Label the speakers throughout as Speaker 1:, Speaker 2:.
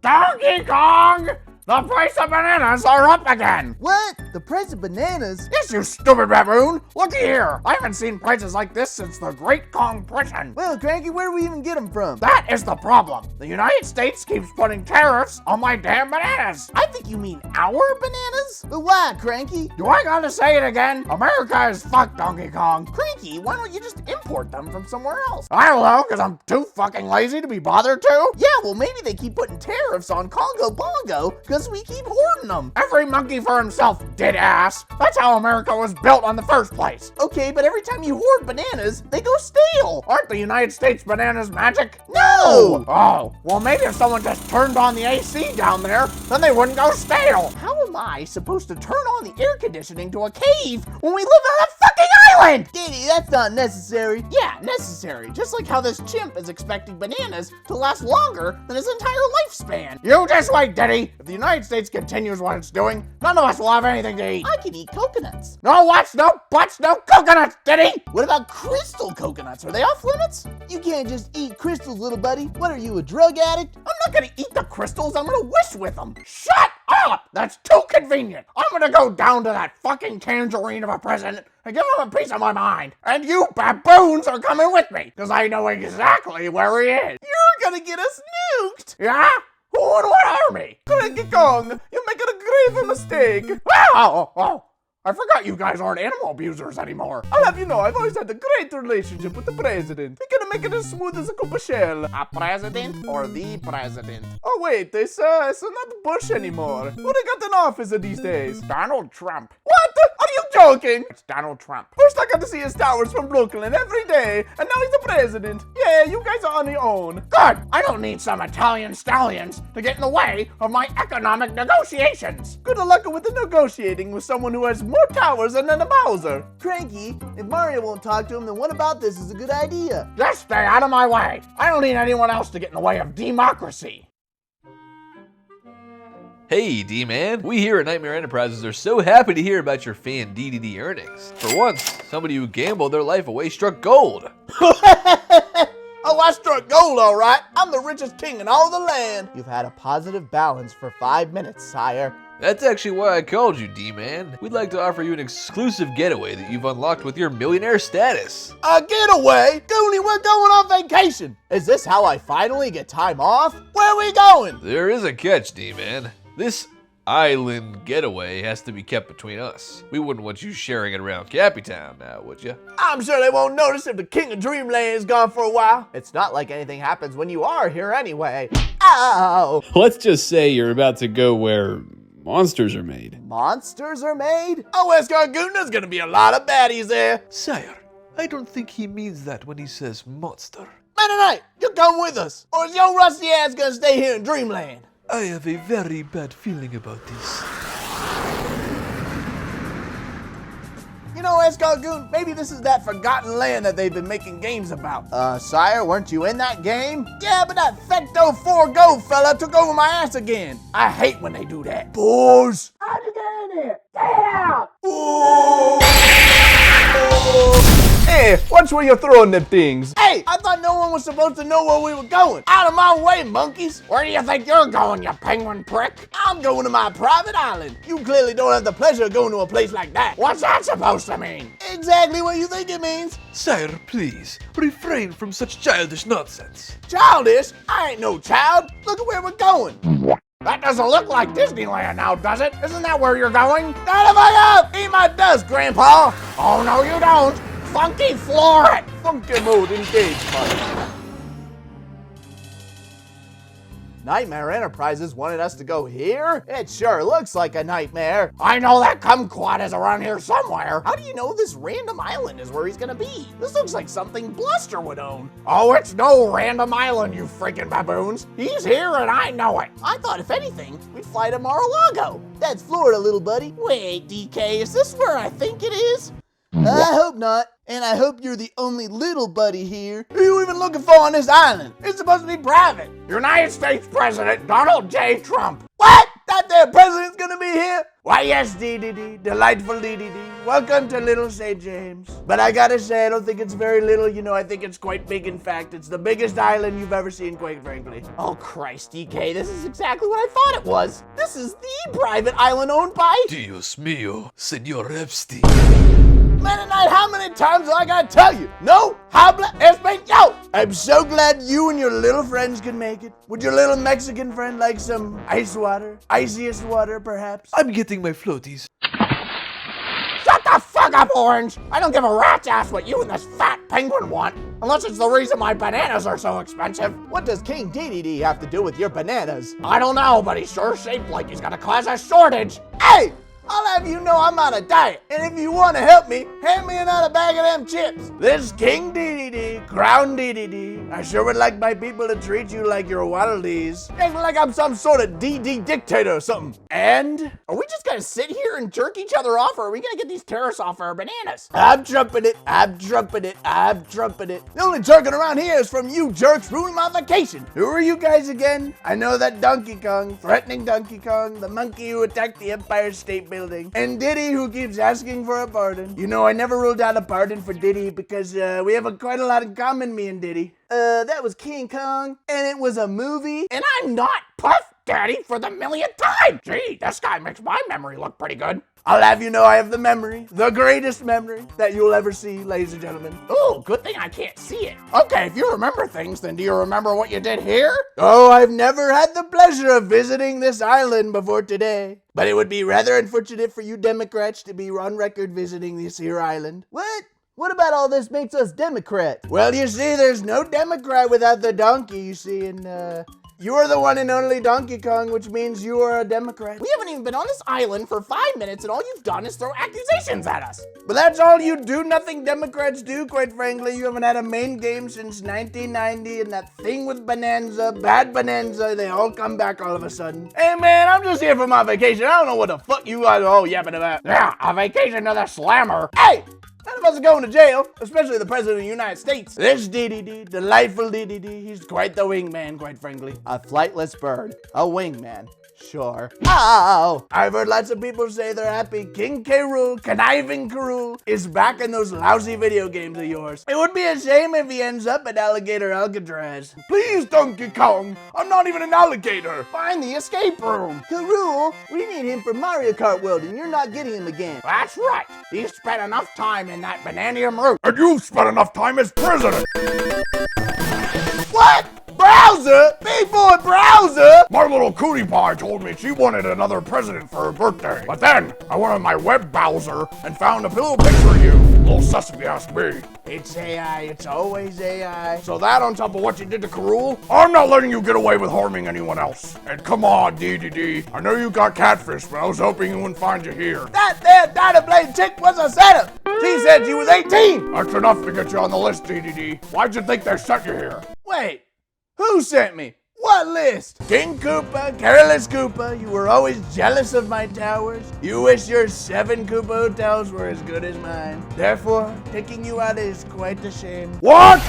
Speaker 1: Donkey Kong! The price of bananas are up again!
Speaker 2: What? The price of bananas?
Speaker 1: Yes, you stupid baboon! Looky here! I haven't seen prices like this since the Great Kongpression.
Speaker 2: Well, Cranky, where do we even get them from?
Speaker 1: That is the problem. The United States keeps putting tariffs on my damn bananas.
Speaker 2: I think you mean our bananas? But why, Cranky?
Speaker 1: Do I gotta say it again? America is fucked, Donkey Kong.
Speaker 2: Cranky, why don't you just import them from somewhere else?
Speaker 1: I don't know, because I'm too fucking lazy to be bothered to.
Speaker 2: Yeah, well, maybe they keep putting tariffs on Congo Bongo because we keep hoarding them.
Speaker 1: Every monkey for himself, dead ass. That's how America was built in the first place.
Speaker 2: Okay, but every time you hoard bananas, they go stale.
Speaker 1: Aren't the United States bananas magic?
Speaker 2: No!
Speaker 1: Oh, well maybe if someone just turned on the AC down there, then they wouldn't go stale.
Speaker 2: How am I supposed to turn on the air conditioning to a cave when we live on a fucking island? Diddy, that's not necessary. Yeah, necessary. Just like how this chimp is expecting bananas to last longer than his entire lifespan.
Speaker 1: You just wait, Diddy. If the United States continues what it's doing, none of us will have anything to eat.
Speaker 2: I can eat coconuts.
Speaker 1: No what's, no buts, no coconuts, Diddy!
Speaker 2: What about crystal coconuts? Are they off limits? You can't just eat crystals, little buddy. What are you, a drug addict?
Speaker 1: I'm not gonna eat the crystals, I'm gonna wish with them. Shut up! That's too convenient. I'm gonna go down to that fucking tangerine of a president and give him a piece of my mind. And you baboons are coming with me, because I know exactly where he is.
Speaker 2: You're gonna get us nuked.
Speaker 1: Yeah? Who and what army?
Speaker 2: Cranky Kong, you're making a grave mistake.
Speaker 1: Oh. I forgot you guys aren't animal abusers anymore.
Speaker 2: I'll have you know, I've always had a great relationship with the president. We're gonna make it as smooth as a cup of shell.
Speaker 1: A president or the president?
Speaker 2: Oh wait, it's not Bush anymore. Who they got in office these days?
Speaker 1: Donald Trump.
Speaker 2: What? Are you joking?
Speaker 1: It's Donald Trump.
Speaker 2: First I got to see his towers from Brooklyn every day, and now he's the president. Yeah, you guys are on your own.
Speaker 1: Good. I don't need some Italian stallions to get in the way of my economic negotiations.
Speaker 2: Good luck with the negotiating with someone who has more towers than a Bowser. Cranky, if Mario won't talk to him, then what about this is a good idea?
Speaker 1: Just stay out of my way. I don't need anyone else to get in the way of democracy.
Speaker 3: Hey D-Man, we here at Nightmare Enterprises are so happy to hear about your fan DDD earnings. For once, somebody who gambled their life away struck gold.
Speaker 2: Oh, I struck gold, all right. I'm the richest king in all the land. You've had a positive balance for 5 minutes, sire.
Speaker 3: That's actually why I called you, D-Man. We'd like to offer you an exclusive getaway that you've unlocked with your millionaire status.
Speaker 2: A getaway? Goonie, we're going on vacation. Is this how I finally get time off? Where are we going?
Speaker 3: There is a catch, D-Man. This island getaway has to be kept between us. We wouldn't want you sharing it around Cappytown now, would you?
Speaker 2: I'm sure they won't notice if the king of Dreamland is gone for a while. It's not like anything happens when you are here anyway. Ow!
Speaker 4: Let's just say you're about to go where monsters are made.
Speaker 2: Monsters are made? Oh, Escargoon, there's gonna be a lot of baddies there.
Speaker 3: Sire, I don't think he means that when he says monster.
Speaker 2: Mennonite, you come with us, or is your rusty ass gonna stay here in Dreamland?
Speaker 3: I have a very bad feeling about this.
Speaker 2: You know, Escargoon, maybe this is that forgotten land that they've been making games about. Sire, weren't you in that game? Yeah, but that Fecto 4 Go fella took over my ass again. I hate when they do that. Boys! How'd you get in here? Get out! Hey, watch where you're throwing them things. Hey, I thought no one was supposed to know where we were going. Out of my way, monkeys.
Speaker 1: Where do you think you're going, you penguin prick?
Speaker 2: I'm going to my private island. You clearly don't have the pleasure of going to a place like that.
Speaker 1: What's that supposed to mean?
Speaker 2: Exactly what you think it means.
Speaker 3: Sire, please, refrain from such childish nonsense.
Speaker 2: Childish? I ain't no child. Look at where we're going.
Speaker 1: That doesn't look like Disneyland now, does it? Isn't that where you're going?
Speaker 2: Not if I up! Eat my dust, Grandpa!
Speaker 1: Oh, no, you don't. Funky floor it.
Speaker 2: Funky mode engaged, buddy. Nightmare Enterprises wanted us to go here? It sure looks like a nightmare.
Speaker 1: I know that kumquat is around here somewhere.
Speaker 2: How do you know this random island is where he's gonna be? This looks like something Bluster would own.
Speaker 1: Oh, it's no random island, you freaking baboons. He's here and I know it.
Speaker 2: I thought if anything, we'd fly to Mar-a-Lago. That's Florida, little buddy. Wait, DK, is this where I think it is? I hope not. And I hope you're the only little buddy here. Who are you even looking for on this island? It's supposed to be private.
Speaker 1: United States President Donald J. Trump.
Speaker 2: What? That there president's gonna be here? Why, yes, DDD, delightful DDD. Welcome to Little St. James. But I gotta say, I don't think it's very little. You know, I think it's quite big. In fact, it's the biggest island you've ever seen, quite frankly.
Speaker 1: Oh, Christ, DK, this is exactly what I thought it was. This is the private island owned by...
Speaker 3: Dios mío, Señor Epstein.
Speaker 2: Mennonite, how many times do I gotta tell you? No habla español. I'm so glad you and your little friends could make it. Would your little Mexican friend like some ice water? Iciest water, perhaps?
Speaker 3: I'm getting my floaties.
Speaker 1: Shut the fuck up, Orange! I don't give a rat's ass what you and this fat penguin want, unless it's the reason my bananas are so expensive.
Speaker 2: What does King DDD have to do with your bananas?
Speaker 1: I don't know, but he's sure shaped like he's gonna cause a shortage.
Speaker 2: Hey! I'll have you know I'm on a diet, and if you want to help me, hand me another bag of them chips. This King DDD, Crown DDD, I sure would like my people to treat you like your Waldies. Act like I'm some sort of DD dictator or something. And
Speaker 1: Are we just gonna sit here and jerk each other off, or are we gonna get these tariffs off our bananas?
Speaker 2: I'm trumping it, I'm trumping it, I'm trumping it. The only jerking around here is from you jerks ruining my vacation. Who are you guys again? I know that Donkey Kong, threatening Donkey Kong, the monkey who attacked the Empire State Building. And Diddy, who keeps asking for a pardon. You know, I never ruled out a pardon for Diddy because we have quite a lot in common, me and Diddy. That was King Kong, and it was a movie.
Speaker 1: And I'm not Puff Daddy for the millionth time. Gee, this guy makes my memory look pretty good.
Speaker 2: I'll have you know I have the memory, the greatest memory that you'll ever see, ladies and gentlemen.
Speaker 1: Ooh, good thing I can't see it. Okay, if you remember things, then do you remember what you did here?
Speaker 2: Oh, I've never had the pleasure of visiting this island before today. But it would be rather unfortunate for you Democrats to be on record visiting this here island. What? What about all this makes us Democrats? Well, you see, there's no Democrat without the donkey, you see, and you are the one and only Donkey Kong, which means you are a Democrat.
Speaker 1: We haven't even been on this island for 5 minutes, and all you've done is throw accusations at us.
Speaker 2: But that's all you do, nothing Democrats do, quite frankly. You haven't had a main game since 1990, and that thing with Bonanza, bad Bonanza, they all come back all of a sudden. Hey man, I'm just here for my vacation. I don't know what the fuck you guys are all yapping about.
Speaker 1: Yeah, a vacation to the slammer.
Speaker 2: Hey! None of us are going to jail, especially the President of the United States. This DDD, delightful DDD, he's quite the wingman, quite frankly. A flightless bird, a wingman. Sure. Oh! I've heard lots of people say they're happy King K. Rool, Conniving Karul, is back in those lousy video games of yours. It would be a shame if he ends up at Alligator Alcatraz.
Speaker 1: Please, Donkey Kong, I'm not even an alligator. Find the escape room.
Speaker 2: Karul, we need him for Mario Kart World, and you're not getting him again.
Speaker 1: That's right. He spent enough time in that bananium root.
Speaker 5: And you've spent enough time as president.
Speaker 2: What? Browser? Big boy Browser?
Speaker 5: My little cootie pie told me she wanted another president for her birthday. But then I went on my web browser and found a little picture of you. Little sus if you ask me.
Speaker 2: It's AI. It's always AI.
Speaker 5: So that on top of what you did to Karul, I'm not letting you get away with harming anyone else. And come on, DDD. I know you got catfish, but I was hoping he wouldn't find you here.
Speaker 2: That there Data Blade chick was a setup. She said she was 18.
Speaker 5: That's enough to get you on the list, DDD. Why'd you think they sent you here?
Speaker 2: Wait. Who sent me? What list? King Koopa, Careless Koopa, you were always jealous of my towers. You wish your 7 Koopa hotels were as good as mine. Therefore, taking you out is quite a shame.
Speaker 5: What?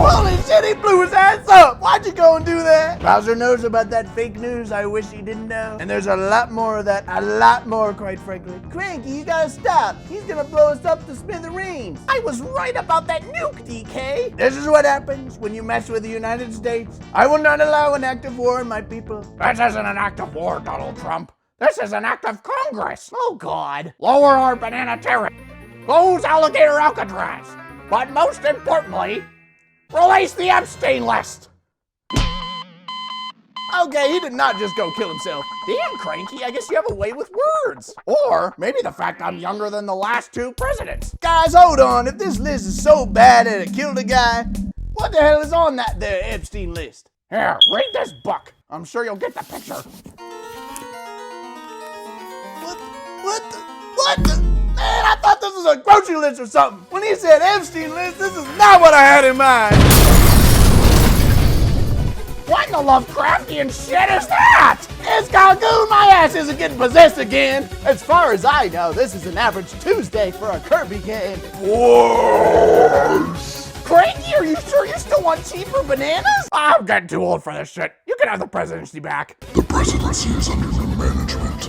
Speaker 2: Holy shit, he blew his ass up! Why'd you go and do that? Bowser knows about that fake news I wish he didn't know. And there's a lot more of that, a lot more, quite frankly. Cranky, you gotta stop. He's gonna blow us up to smithereens.
Speaker 1: I was right about that nuke, DK.
Speaker 2: This is what happens when you mess with the United States. I will not allow an act of war on my people.
Speaker 1: This isn't an act of war, Donald Trump. This is an act of Congress. Oh, God. Lower our banana tariff. Close Alligator Alcatraz. But most importantly, release the Epstein list.
Speaker 2: Okay, he did not just go kill himself.
Speaker 1: Damn, Cranky, I guess you have a way with words. Or maybe the fact I'm younger than the last 2 presidents.
Speaker 2: Guys, hold on. If this list is so bad that it killed a guy, what the hell is on that there Epstein list?
Speaker 1: Here, read this book. I'm sure you'll get the picture.
Speaker 2: What the? Man, I thought this was a grocery list or something. When he said Epstein list, this is not what I had in mind.
Speaker 1: What in the Lovecraftian shit is that?
Speaker 2: It's Calgoon, my ass isn't getting possessed again. As far as I know, this is an average Tuesday for a Kirby game.
Speaker 5: Whoa!
Speaker 1: Cranky, are you sure you still want cheaper bananas? I'm getting too old for this shit. You can have the presidency back.
Speaker 5: The
Speaker 6: presidency is under your management.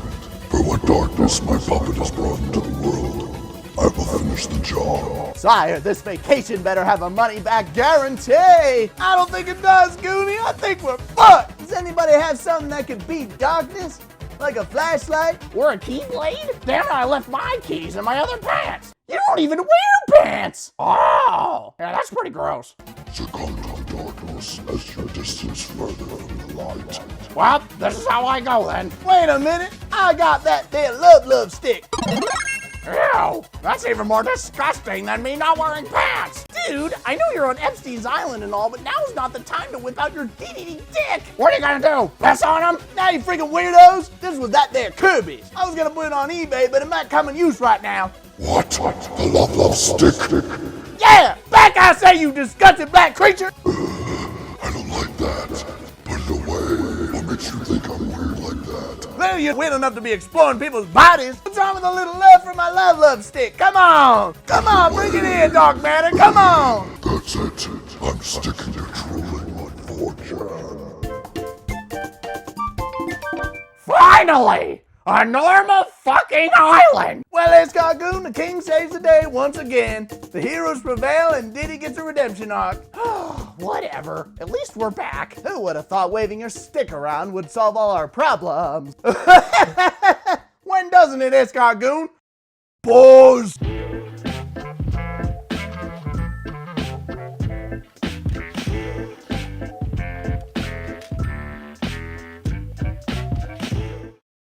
Speaker 6: For what darkness my puppet has brought into the world, I will finish the job.
Speaker 2: Sire, this vacation better have a money-back guarantee. I don't think it does, Goonie. I think we're fucked. Does anybody have something that can beat darkness? Like a flashlight?
Speaker 1: Or a keyblade? Damn it, I left my keys in my other pants. You don't even wear pants. Oh, yeah, that's pretty gross.
Speaker 6: Succumb to darkness as you distance further from the light.
Speaker 1: Well, this is how I go then.
Speaker 2: Wait a minute. I got that there love stick.
Speaker 1: Ew, that's even more disgusting than me not wearing pants.
Speaker 2: Dude, I know you're on Epstein's island and all, but now's not the time to whip out your DDD dick.
Speaker 1: What are you gonna do? Piss on him?
Speaker 2: Now you freaking weirdos. This was that there Kirby's. I was gonna put it on eBay, but it might come in use right now.
Speaker 6: What? The love stick?
Speaker 2: Yeah, back I say, you disgusting black creature.
Speaker 6: I don't like that. Put it away. What makes you think I'm weird like that?
Speaker 2: Well, you're weird enough to be exploring people's bodies. What's wrong with a little love for my love stick? Come on, bring it in, Dark Matter. Come on.
Speaker 6: That's it. I'm sticking to trolling on 4chan.
Speaker 1: Finally! A normal fucking island!
Speaker 2: Well, Escargoon, the king saves the day once again. The heroes prevail and Diddy gets a redemption arc.
Speaker 1: Whatever. At least we're back.
Speaker 2: Who would have thought waving your stick around would solve all our problems? When doesn't it, Escargoon? Boys!